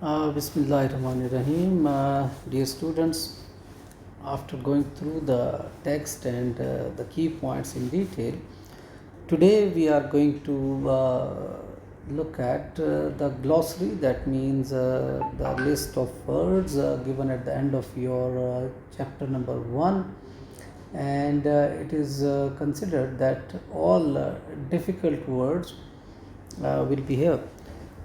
Bismillahirrahmanirrahim. Dear students, after going through the text and the key points in detail, today we are going to look at the glossary, that means the list of words given at the end of your chapter number 1. And it is considered that all difficult words will be here.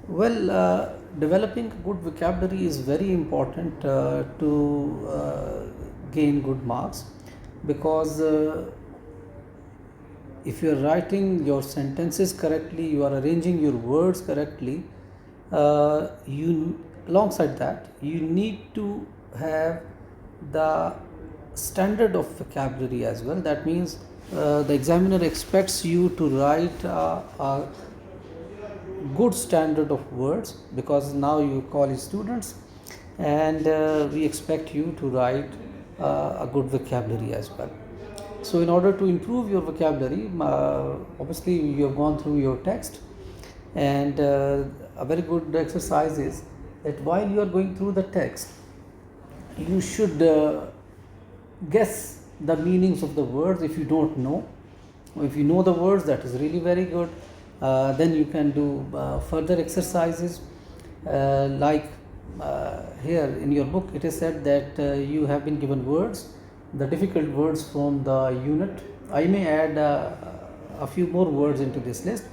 Well, developing a good vocabulary is very important to gain good marks, because if you are writing your sentences correctly, you are arranging your words correctly, you alongside that you need to have the standard of vocabulary as well. That means the examiner expects you to write a good standard of words, because now you college students, and we expect you to write a good vocabulary as well. So in order to improve your vocabulary, obviously you have gone through your text, and a very good exercise is that while you are going through the text, you should guess the meanings of the words. If you don't know, if you know the words, that is really very good. Then you can do further exercises, like here in your book it is said that you have been given words, the difficult words from the unit. I may add a few more words into this list.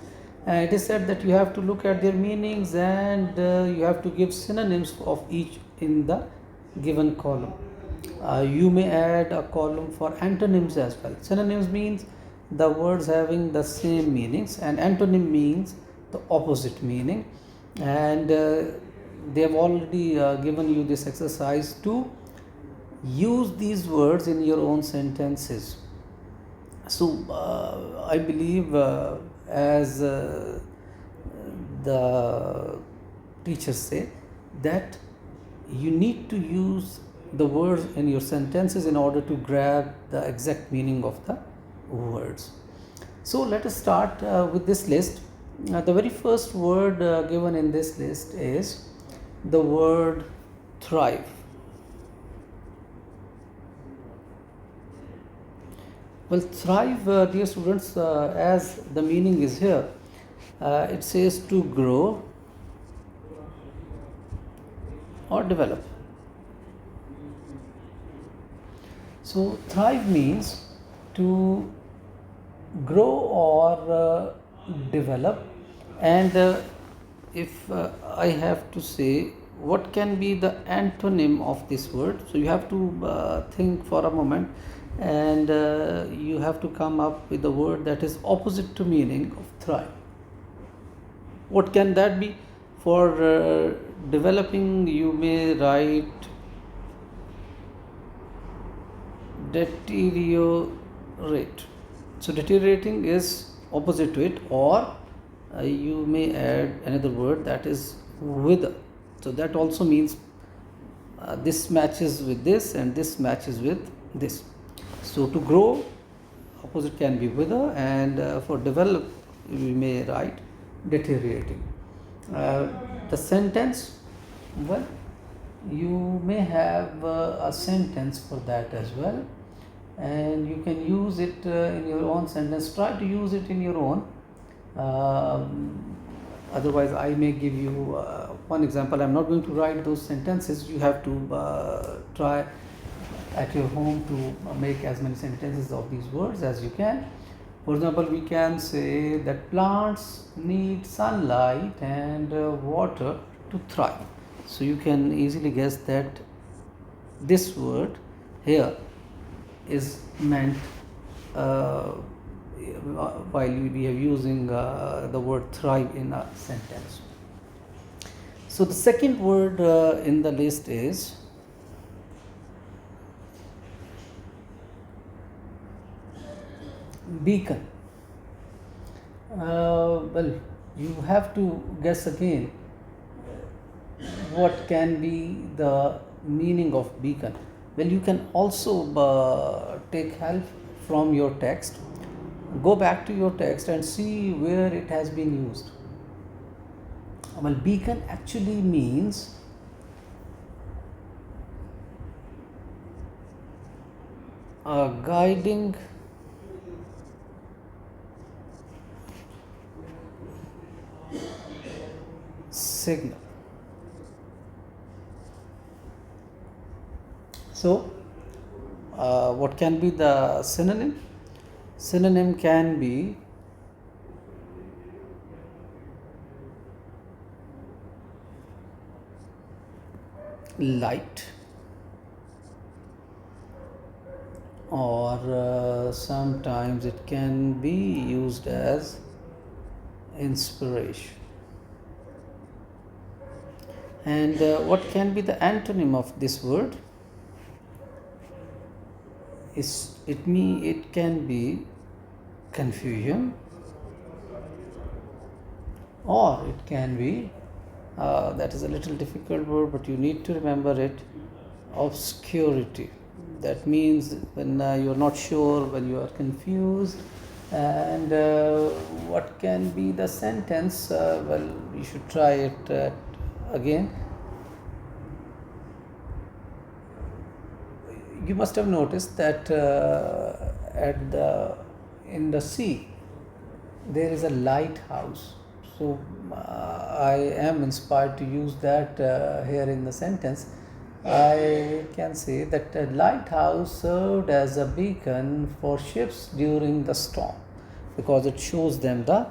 It is said that you have to look at their meanings, and you have to give synonyms of each in the given column. You may add a column for antonyms as well. Synonyms means the words having the same meanings, and antonym means the opposite meaning. And they have already given you this exercise to use these words in your own sentences. So I believe as the teachers say, that you need to use the words in your sentences in order to grab the exact meaning of the words. So let us start with this list. The very first word given in this list is the word thrive. Well, thrive, dear students, as the meaning is here, it says to grow or develop. So thrive means to grow or develop. And if I have to say what can be the antonym of this word, so you have to think for a moment, and you have to come up with a word that is opposite to meaning of thrive. What can that be? For developing, you may write deteriorate. So deteriorating is opposite to it, or you may add another word that is wither. So that also means this matches with this and this matches with this. So to grow, opposite can be wither, and for develop we may write deteriorating. The sentence, well, you may have a sentence for that as well, and you can use it in your own sentence. Try to use it in your own. Otherwise I may give you one example. I'm not going to write those sentences. You have to try at your home to make as many sentences of these words as you can. For example, we can say that plants need sunlight and water to thrive. So you can easily guess that this word here is meant while we are using the word thrive in a sentence. So the second word in the list is beacon. Well, you have to guess again what can be the meaning of beacon. Well, you can also take help from your text. Go back to your text and see where it has been used. Well, beacon actually means a guiding signal. So, what can be the synonym? Synonym can be light, or sometimes it can be used as inspiration. And what can be the antonym of this word? It can be confusion, or it can be that is a little difficult word, but you need to remember it, obscurity. That means when you're not sure, when you are confused. And what can be the sentence? Well, you should try it again. You must have noticed that in the sea there is a lighthouse. So I am inspired to use that here in the sentence. I can say that a lighthouse served as a beacon for ships during the storm, because it shows them the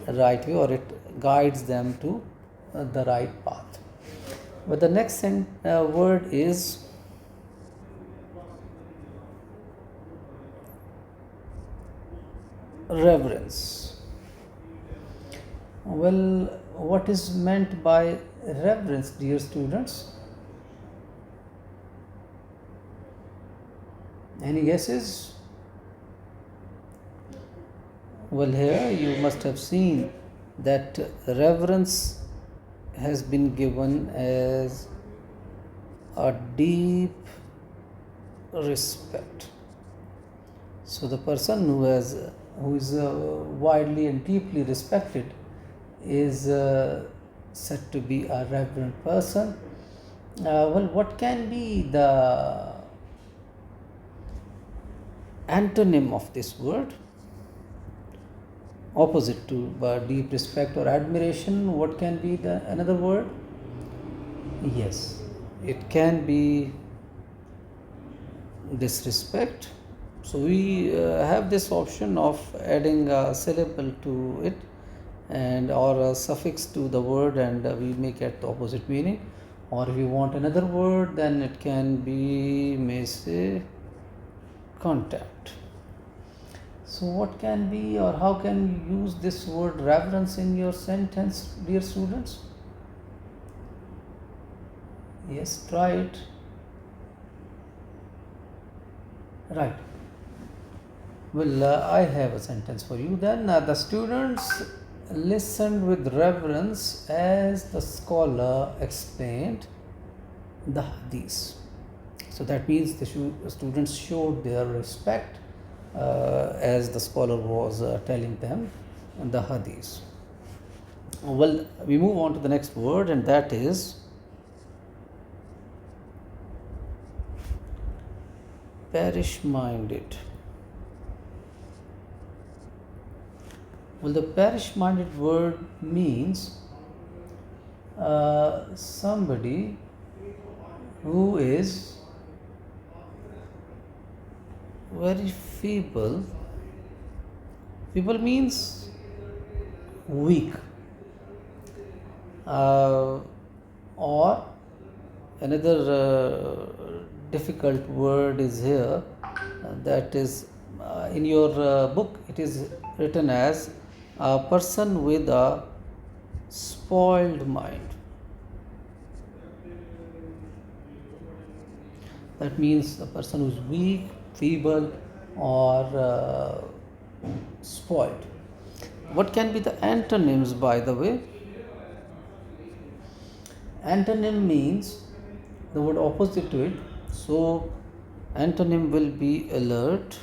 right way, or it guides them to the right path. But the next word is reverence. Well, what is meant by reverence, dear students? Any guesses? Well, here you must have seen that reverence has been given as a deep respect. So the person who is widely and deeply respected is said to be a reverent person. Well, what can be the antonym of this word? Opposite to deep respect or admiration, what can be the another word? Yes, it can be disrespect. So we have this option of adding a syllable to it, and or a suffix to the word, and we make it the opposite meaning. Or if you want another word, then it can be, may say, contempt. So what can be, or how can you use this word reverence in your sentence, dear students? Yes, try it. Right. Well, I have a sentence for you then. The students listened with reverence as the scholar explained the hadith. So that means the students showed their respect as the scholar was telling them the hadith. Well, we move on to the next word, and that is parish-minded. Well, the parish-minded word means somebody who is very feeble. Feeble means weak. Or another difficult word is here, that is in your book it is written as a person with a spoiled mind. That means a person who is weak, feeble, or spoiled. What can be the antonyms, by the way? Antonym means the word opposite to it. So antonym will be alert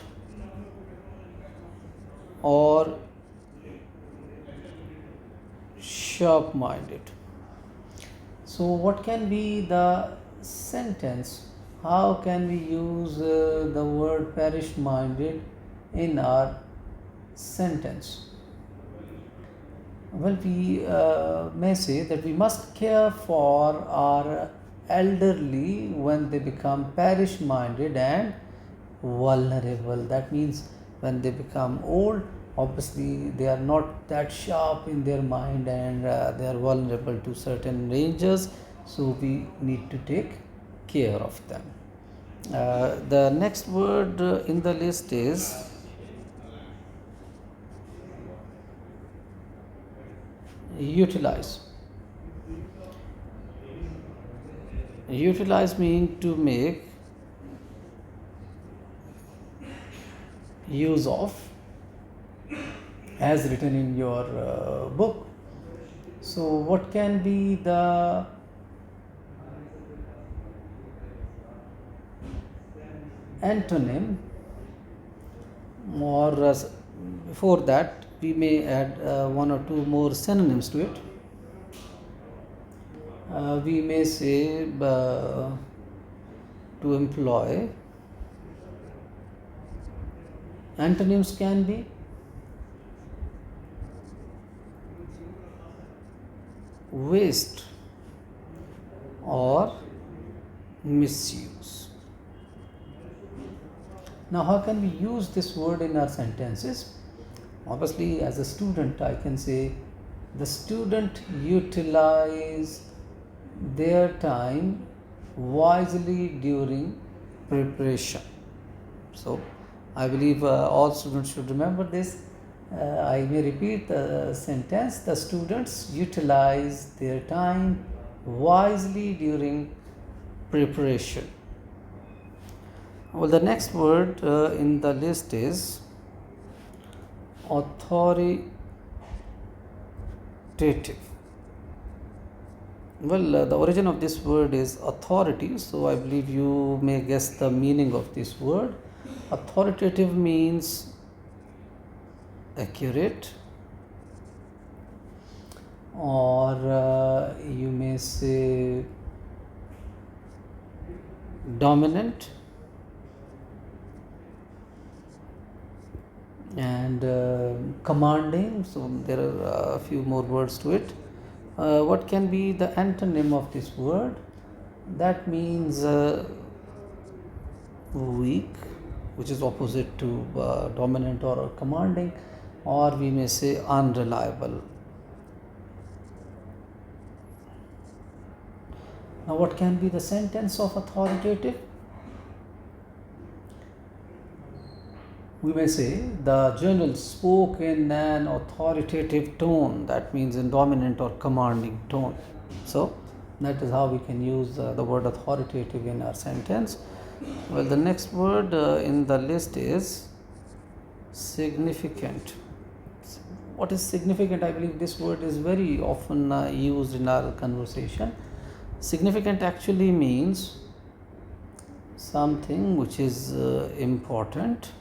or sharp minded. So what can be the sentence how can we use the word parish minded in our sentence? Well, we may say that we must care for our elderly when they become parish minded and vulnerable. That means when they become old, obviously they are not that sharp in their mind and they are vulnerable to certain dangers. So we need to take care of them. The next word in the list is utilize. Utilize means to make use of, as written in your book. So what can be the antonym, or before that we may add one or two more synonyms to it. We may say to employ. Antonyms can be waste or misuse. Now, how can we use this word in our sentences? Obviously, as a student, I can say the student utilize their time wisely during preparation. So, I believe all students should remember this. I may repeat the sentence: the students utilize their time wisely during preparation. Well, the next word in the list is authoritative. Well, the origin of this word is authority, so I believe you may guess the meaning of this word. Authoritative means accurate, or you may say dominant, and commanding. So there are a few more words to it. What can be the antonym of this word? That means weak, which is opposite to dominant or commanding, or we may say unreliable. Now, what can be the sentence of authoritative? We may say the journal spoke in an authoritative tone. That means in dominant or commanding tone. So that is how we can use the word authoritative in our sentence. Well, the next word in the list is significant. What is significant? I believe this word is very often used in our conversation. Significant actually means something which is important,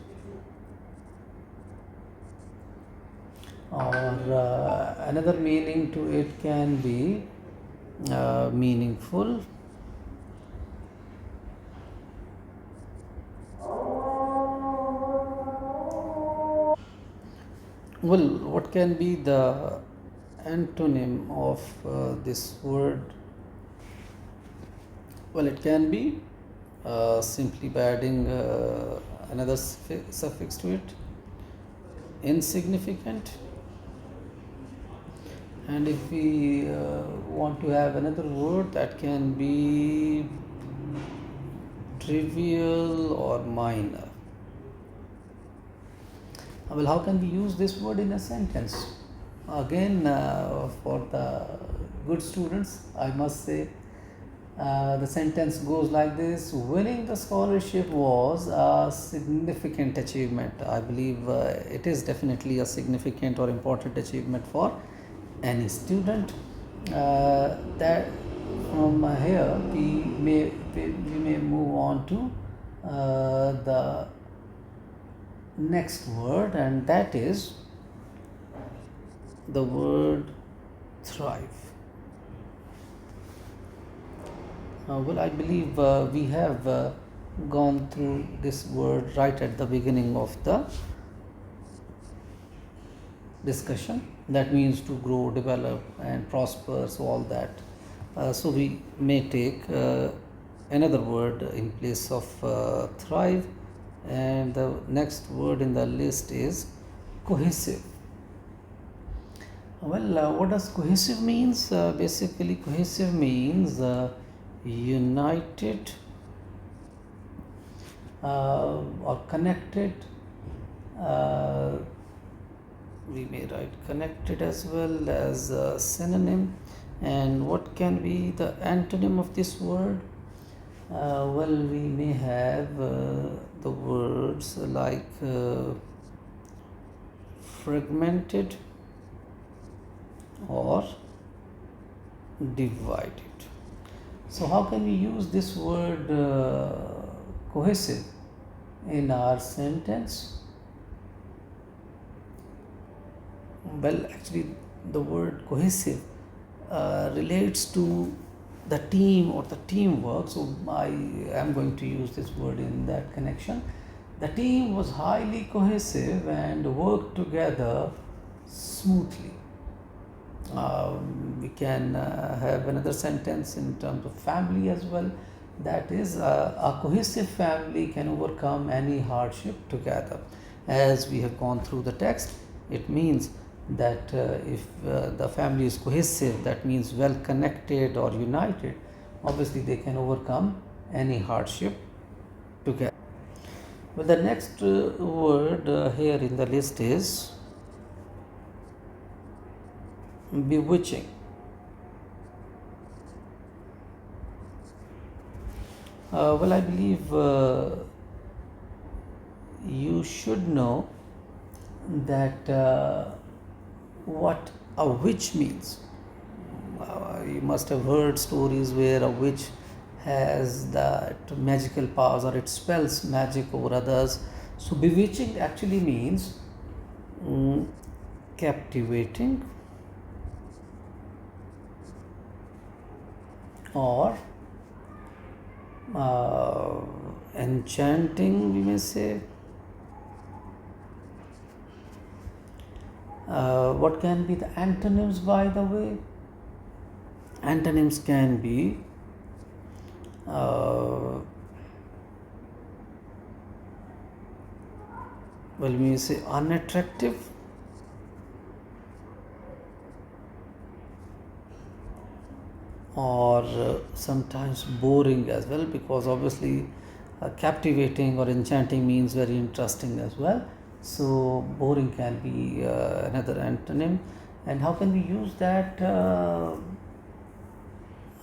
or another meaning to it can be meaningful. Well, what can be the antonym of this word? Well, it can be simply by adding another suffix to it, insignificant. And if we want to have another word, that can be trivial or minor. Well, how can we use this word in a sentence? Again, for the good students, I must say the sentence goes like this: winning the scholarship was a significant achievement. I believe it is definitely a significant or important achievement for any student. That from here we may move on to the next word, and that is the word thrive. Well, I believe we have gone through this word right at the beginning of the discussion. That means to grow, develop, and prosper, so all that. So we may take another word in place of thrive, and the next word in the list is cohesive. Well, what does cohesive means? Basically, cohesive means united or connected. Uh, we may write connected as well as a synonym. And what can be the antonym of this word? Well, we may have the words like fragmented or divided. So, how can we use this word cohesive in our sentence? Well, actually, the word cohesive relates to the team or the teamwork. So, I am going to use this word in that connection. The team was highly cohesive and worked together smoothly. We can have another sentence in terms of family as well. That is, a cohesive family can overcome any hardship together. As we have gone through the text, it means that if the family is cohesive, that means well connected or united, obviously they can overcome any hardship together. Well, the next word here in the list is bewitching. Well, I believe you should know that what a witch means. You must have heard stories where a witch has that magical powers or it spells magic over others. So, bewitching actually means captivating or enchanting, we may say. What can be the antonyms, by the way? Antonyms can be well, we may say unattractive, or sometimes boring as well, because obviously captivating or enchanting means very interesting as well. So, boring can be another antonym. And how can we use that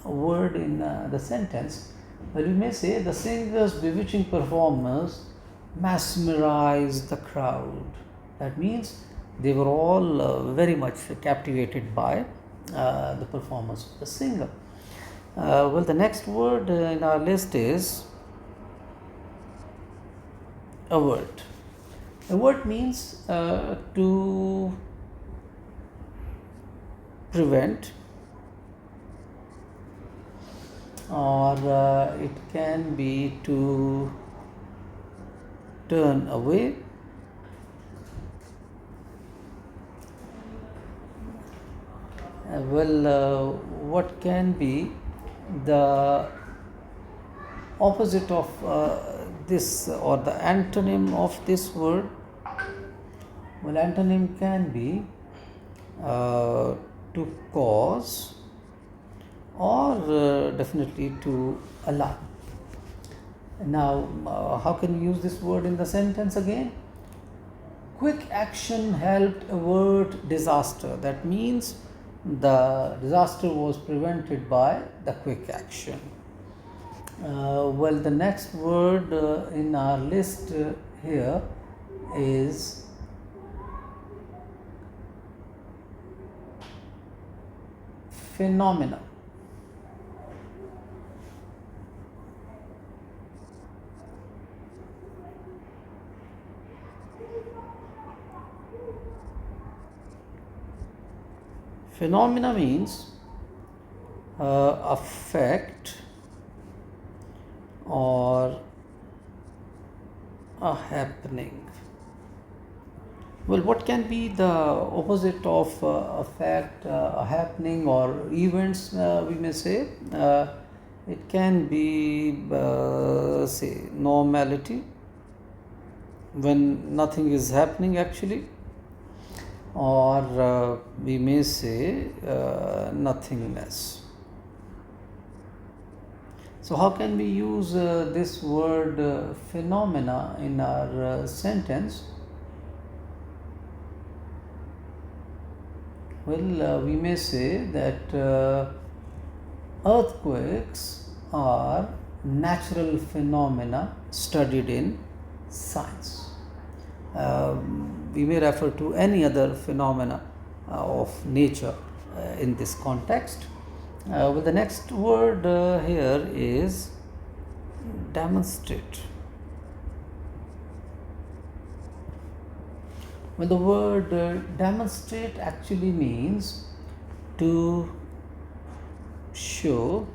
word in the sentence? Well, we may say the singer's bewitching performance mesmerized the crowd. That means they were all very much captivated by the performance of the singer. Well, the next word in our list is avert. Avert means to prevent, or it can be to turn away. What can be the opposite of this or the antonym of this word? Well, antonym can be to cause or definitely to allow. Now, how can we use this word in the sentence again? Quick action helped avert disaster. That means the disaster was prevented by the quick action. Well, the next word in our list here is phenomena. Phenomena means a fact Well, what can be the opposite of a fact, a happening, or events? We may say it can be, say, normality, when nothing is happening actually, or we may say nothingness. So, how can we use this word phenomena in our sentence? Well, we may say that earthquakes are natural phenomena studied in science. We may refer to any other phenomena of nature in this context. Well, the next word here is demonstrate. Well, the word demonstrate actually means to show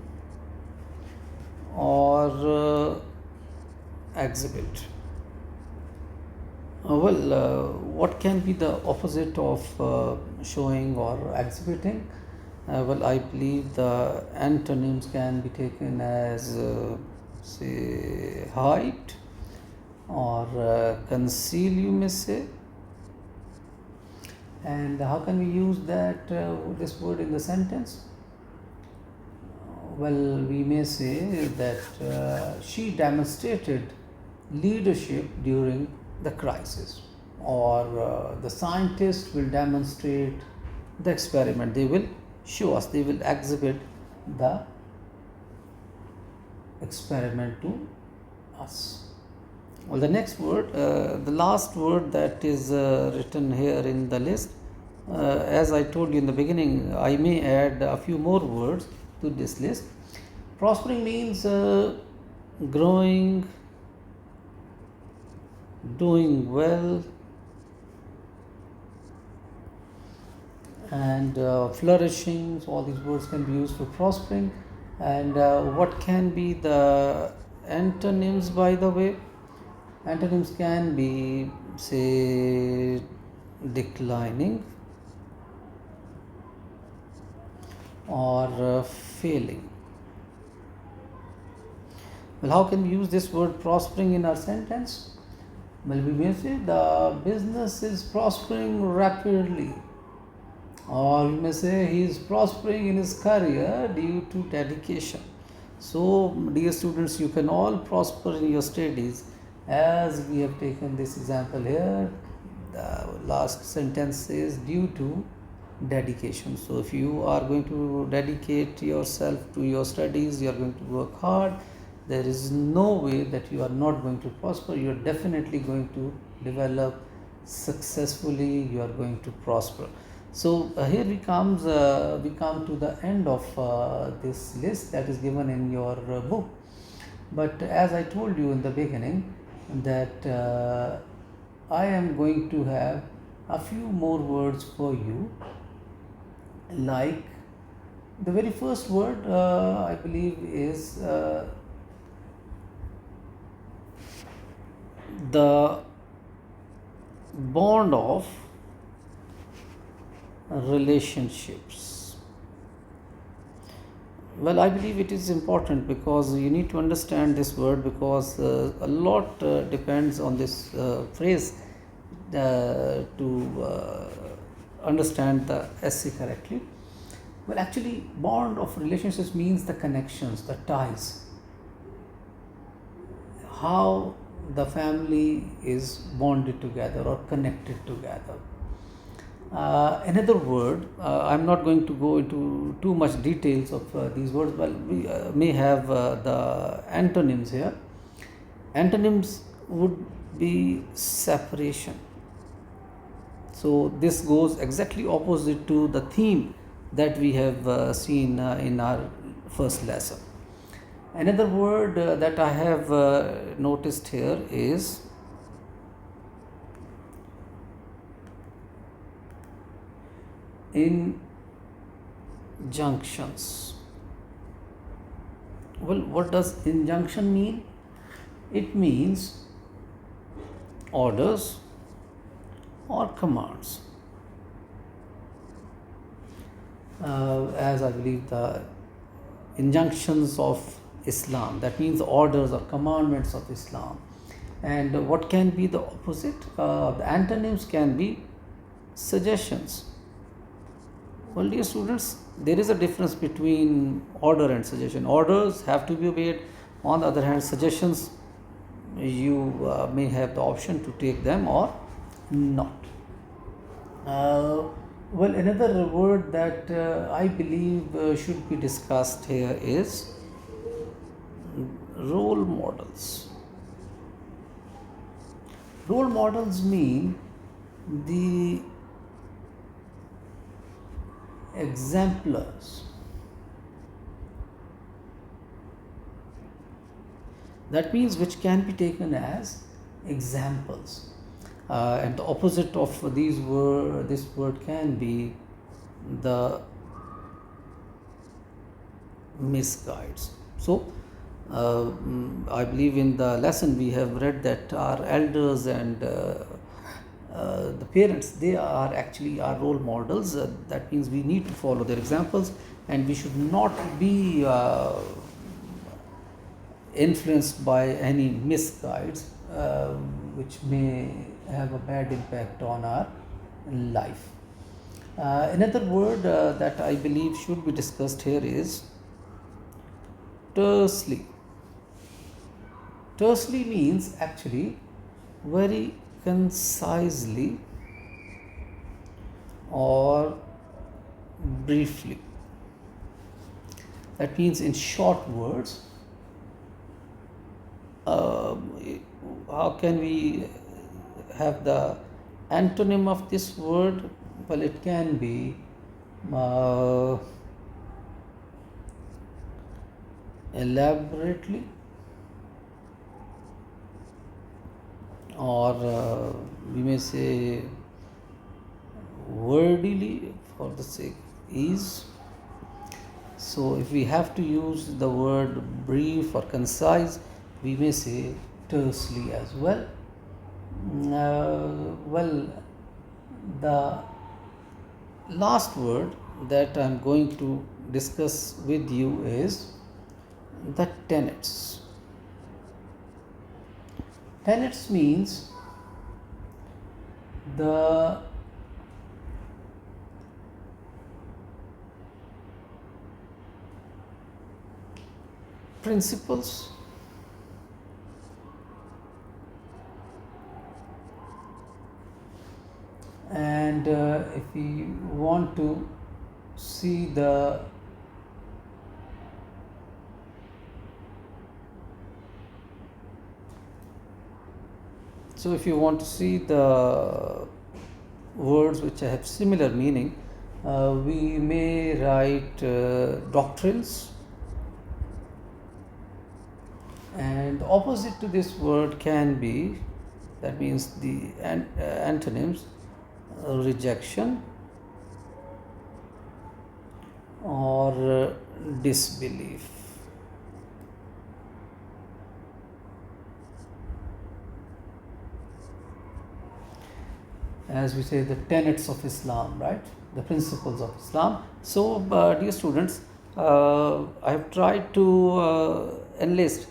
or exhibit. What can be the opposite of showing or exhibiting? Well, I believe the antonyms can be taken as, say, hide or conceal, you may say. And how can we use that this word in the sentence? Well, we may say that she demonstrated leadership during the crisis, or the scientist will demonstrate the experiment. They will show us, they will exhibit the experiment to us. Well, the next word, the last word that is written here in the list, as I told you in the beginning, I may add a few more words to this list. Prospering means growing, doing well, and flourishing. So all these words can be used for prospering. And what can be the antonyms, by the way? Antonyms can be, say, declining or failing. Well, how can we use this word prospering in our sentence? Well, we may say the business is prospering rapidly, or we may say he is prospering in his career due to dedication. So, dear students, you can all prosper in your studies, as we have taken this example here. The last sentence is due to dedication. So, if you are going to dedicate yourself to your studies, you are going to work hard, there is no way that you are not going to prosper. You are definitely going to develop successfully, you are going to prosper. So here we come to the end of this list that is given in your book. But as I told you in the beginning, that I am going to have a few more words for you. Like the very first word, I believe, is the bond of relationships. Well, I believe it is important because you need to understand this word, because a lot depends on this phrase to understand the essay correctly. Well, actually, bond of relationships means the connections, the ties, how the family is bonded together or connected together. Another word, I'm not going to go into too much details of these words, but we may have the antonyms here. Antonyms would be separation. So this goes exactly opposite to the theme that we have seen in our first lesson. Another word that I have noticed here is injunctions. Well, what does injunction mean? It means orders or commands. As I believe the injunctions of Islam, that means orders or commandments of Islam. And what can be the opposite? The antonyms can be suggestions. Well, dear students, there is a difference between order and suggestion. Orders have to be obeyed. On the other hand, suggestions, you may have the option to take them or not. Well, another word that I believe should be discussed here is role models. Role models mean the exemplars. That means which can be taken as examples. And the opposite of this word can be the misguides. So, I believe in the lesson we have read that our elders and the parents, they are actually our role models. That means we need to follow their examples, and we should not be influenced by any misguides which may have a bad impact on our life. Another word that I believe should be discussed here is tersely. Tersely means actually very concisely or briefly. That means in short words. How can we have the antonym of this word? Well, it can be elaborately, or we may say wordily for the sake of ease. So if we have to use the word brief or concise, we may say tersely as well. Well, the last word that I'm going to discuss with you is the tenets. Tenets means the principles and if we want to see the if you want to see the words which have similar meaning, we may write doctrines, and the opposite to this word can be, that means the antonyms, rejection or disbelief. As we say, the tenets of Islam, right? The principles of Islam. So, dear students, I have tried to enlist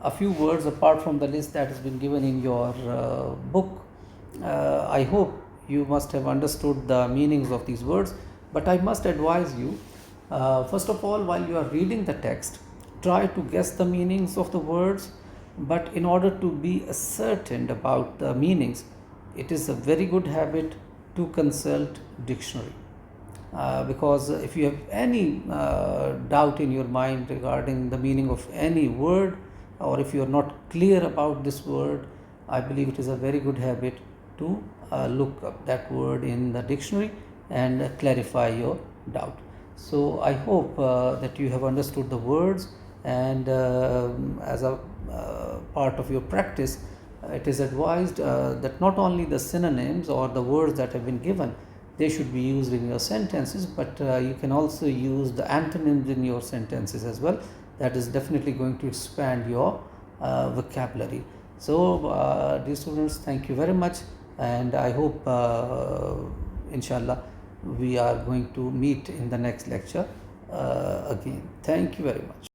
a few words apart from the list that has been given in your book. I hope you must have understood the meanings of these words, but I must advise you, first of all, while you are reading the text, try to guess the meanings of the words, but in order to be ascertained about the meanings, it is a very good habit to consult dictionary. Because if you have any doubt in your mind regarding the meaning of any word, or if you are not clear about this word, I believe it is a very good habit to look up that word in the dictionary and clarify your doubt. So I hope that you have understood the words, and as a part of your practice, it is advised that not only the synonyms or the words that have been given, they should be used in your sentences, but you can also use the antonyms in your sentences as well. That is definitely going to expand your vocabulary. So, dear students, thank you very much. and I hope inshallah we are going to meet in the next lecture again. Thank you very much.